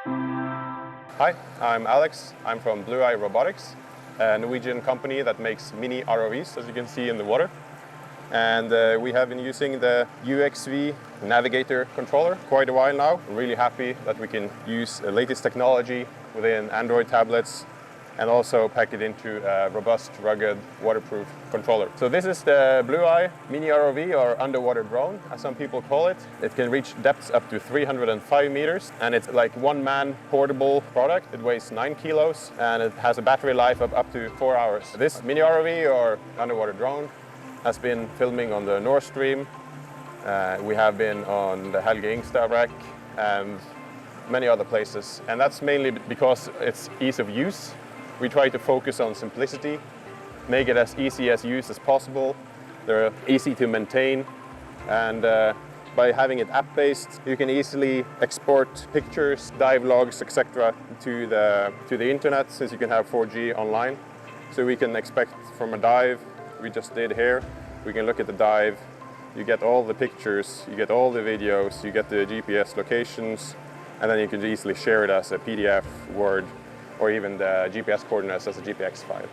Hi, I'm Alex. I'm from Blueye Robotics, a Norwegian company that makes mini ROVs, as you can see in the water. And we have been using the UXV Navigator controller quite a while now. I'm really happy that we can use the latest technology within Android tablets and also pack it into a robust, rugged, waterproof controller. So this is the Blueye Mini ROV, or underwater drone, as some people call it. It can reach depths up to 305 meters, and it's like one-man portable product. It weighs 9 kilos, and it has a battery life of up to 4 hours. This Mini ROV, or underwater drone, has been filming on the North Stream. We have been on the Helge Ingstad wreck and many other places. And that's mainly because it's ease of use. We try to focus on simplicity, make it as easy as use as possible. They're easy to maintain, and by having it app-based, you can easily export pictures, dive logs, etc. to the internet, since you can have 4G online. So we can expect from a dive we just did here, we can look at the dive, you get all the pictures, you get all the videos, you get the GPS locations, and then you can easily share it as a PDF, Word, or even the GPS coordinates as a GPX file.